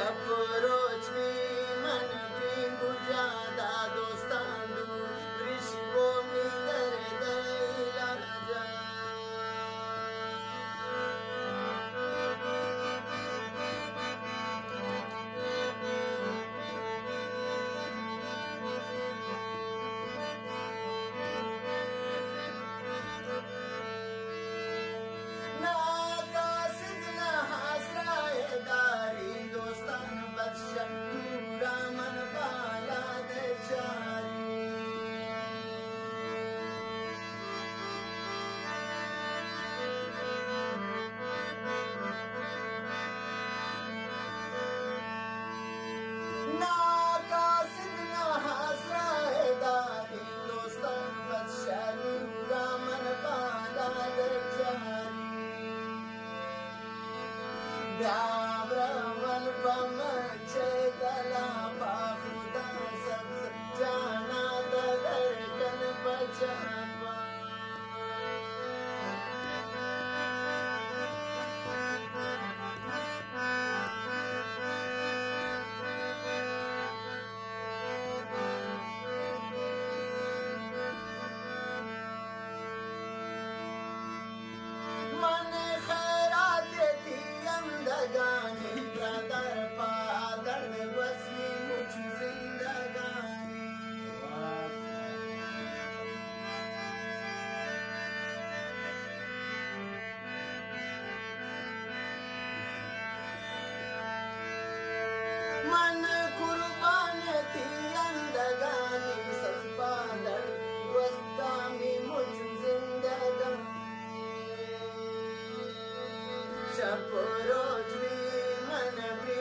रोज भी मन भी गुजादा दोस्तांडू ऋषिवो मी दर्द इलाजा ना कासिद ना हासराए दारी दोस्तान बदशन पूरा मन बाला दे चारी ना कासिद ना हासराए दारी दोस्तान बदशन पूरा मन बाला दे चारी व्याव्रवल पमचे दला बाहुदा सब जाना दरकन बचावा मन खैरात थी जिंदगानी ब्रदर पादर बसी मुझ जिंदगानी मन कुर्बान थी जिंदगानी सच पादर वस्तानी मुझ जिंदगानी शब रोज भी मन भी